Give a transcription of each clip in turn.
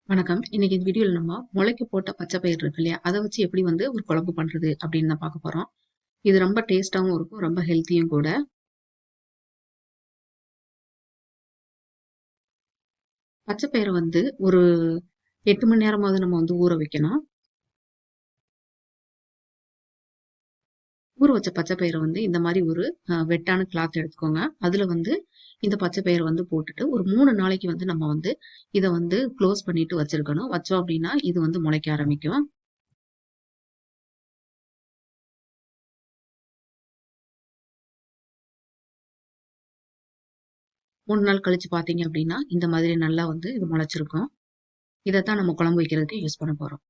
வணக்கம். இன்னைக்கு இந்த வீடியோல நம்ம முளைக்க போட்ட பச்சை பயிர் இருக்கு இல்லையா? அத வச்சு எப்படி ஒரு குழம்பு பண்றது அப்படின்னு தான் பார்க்க போறோம். இது ரொம்ப டேஸ்டாவும் இருக்கும். ரொம்ப ஹெல்த்தியும் கூட. பச்சை பயிர ஒரு 8 மணி நேரமாவது நம்ம ஊற வைக்கணும். ஊற வச்ச பச்சை பயிர இந்த மாரி ஒரு வெட்டான கிளாத் எடுத்துக்கோங்க. அதுல இந்த பச்சை பயிர போட்டுட்டு ஒரு 3 நாளைக்கு நம்ம இத க்ளோஸ் பண்ணிட்டு வச்சிருக்கணும். வச்சோம் அப்படின்னா இது முளைக்க ஆரம்பிக்கும். 3 நாள் கழிச்சு பார்த்தீங்க அப்படின்னா, இந்த மாதிரி நல்லா இது முளைச்சிருக்கும். இதத்தான் நம்ம குழம்பு வைக்கிறதுக்கு யூஸ் பண்ண போறோம்.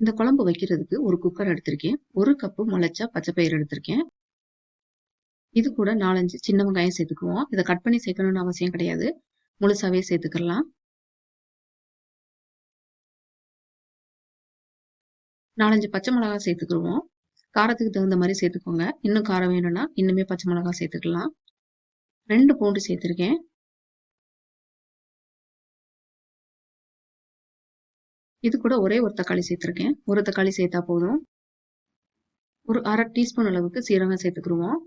இந்த குழம்பு வைக்கிறதுக்கு ஒரு குக்கர் எடுத்திருக்கேன். 1 கப்பு முளைச்ச பச்சை பயிறு எடுத்திருக்கேன். இது கூட 4, 5 சின்ன வெங்காயம் சேர்த்துக்குவோம். இத கட் பண்ணி சேர்க்கணும்னு அவசியம் கிடையாது. முழுசாவே சேர்த்துக்கலாம். 4, 5 பச்சை மிளகாய் சேர்த்துக்குருவோம். காரத்துக்கு தகுந்த மாதிரி சேர்த்துக்கோங்க. இன்னும் காரம் வேணும்னா இன்னுமே பச்சை மிளகாய் சேர்த்துக்கலாம். 2 பூண்டு சேர்த்திருக்கேன். இது கூட ஒரே ஒரு தக்காளி சேர்த்திருக்கேன். ஒரு தக்காளி சேர்த்தா போதும். ஒரு 1/2 டீஸ்பூன் அளவுக்கு சீரகம் சேர்த்துக்குருவோம்.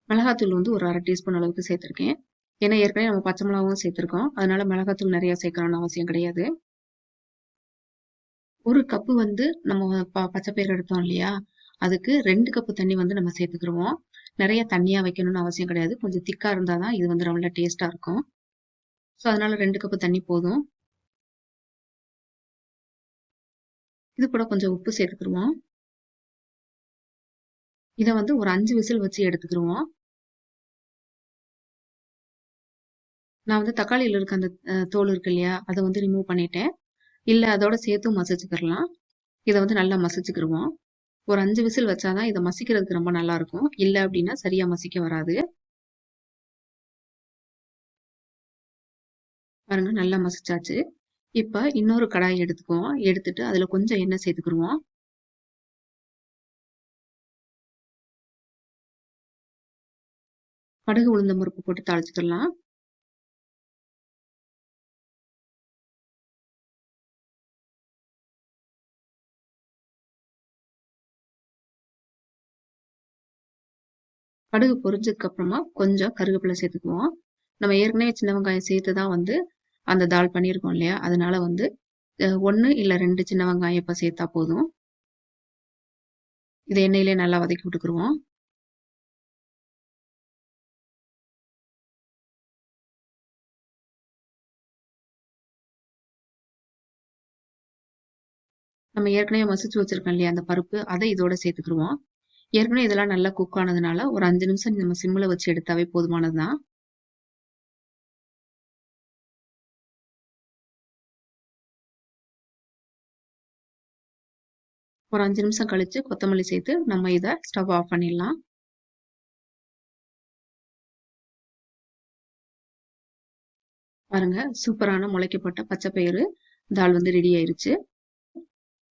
மிளகாத்தூள் ஒரு 1/2 டீஸ்பூன் அளவுக்கு சேர்த்திருக்கேன். ஏன்னா ஏற்கனவே நம்ம பச்சை மிளகாவும் சேர்த்திருக்கோம். அதனால மிளகாத்தூள் நிறைய சேர்க்கணும்னு அவசியம் கிடையாது. 1 கப்பு நம்ம பச்சை பயிறு எடுத்தோம் இல்லையா? அதுக்கு 2 கப்பு தண்ணி நம்ம சேர்த்துக்குருவோம். நிறைய தண்ணியா வைக்கணும்னு அவசியம் கிடையாது. கொஞ்சம் திக்கா இருந்தா தான் இது ரொம்ப டேஸ்டா இருக்கும். ஸோ அதனால 2 கப்பு தண்ணி போதும். இது கூட கொஞ்சம் உப்பு சேர்த்துக்குருவோம். இத ஒரு 5 விசில் வச்சு எடுத்துக்குருவோம். நான் தக்காளியில இருக்க அந்த தோல் இருக்கு இல்லையா? அத ரிமூவ் பண்ணிட்டேன். இல்ல அதோட சேர்த்தும் மசிச்சுக்கிறலாம். இத நல்லா மசிச்சுக்கிருவோம். ஒரு 5 விசில் வச்சாதான் இத மசிக்கிறதுக்கு ரொம்ப நல்லா இருக்கும். இல்ல அப்படின்னா சரியா மசிக்க வராது. பாருங்க நல்லா மசிச்சாச்சு. இப்ப இன்னொரு கடாய் எடுத்துக்குவோம். எடுத்துட்டு அதுல கொஞ்சம் எண்ணெய் சேர்த்துக்குருவோம். கடுகு, உளுந்தம் பருப்பு போட்டு தாளிச்சுக்கலாம். கடுகு பொரிஞ்சதுக்கு அப்புறமா கொஞ்சம் கருவேப்பிலை சேர்த்துக்குவோம். நம்ம ஏற்கனவே சின்ன வெங்காயம் சேர்த்து தான் அந்த தால் பண்ணியிருக்கோம் இல்லையா? அதனால 1 இல்ல 2 சின்ன வெங்காயம் இப்ப சேர்த்தா போதும். இத எண்ணெயிலே நல்லா வதக்கி விட்டுக்குருவோம். நம்ம ஏற்கனவே மசிச்சு வச்சிருக்கோம் இல்லையா? அந்த பருப்பு, அத இதோட சேர்த்துக்குருவோம். ஏற்கனவே இதெல்லாம் நல்லா குக் ஆனதுனால ஒரு 5 நிமிஷம் நம்ம சிம்ல வச்சு எடுத்தாவே போதுமானது தான். ஒரு 5 நிமிஷம் கழிச்சு கொத்தமல்லி சேர்த்து நம்ம இத ஸ்டவ் ஆஃப் பண்ணிடலாம். பாருங்க சூப்பரான முளைக்கப்பட்ட பச்சை பயிறு தால் ரெடி ஆயிருச்சு.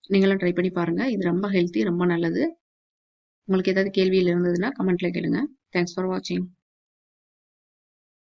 நீங்களும் ட்ரை பண்ணி பாருங்க. இது ரொம்ப ஹெல்த்தி, ரொம்ப நல்லது. உங்களுக்கு ஏதாவது கேள்விகள் இருந்ததுன்னா கமெண்ட்ல கேளுங்க. தேங்க்ஸ் ஃபார் வாட்சிங்.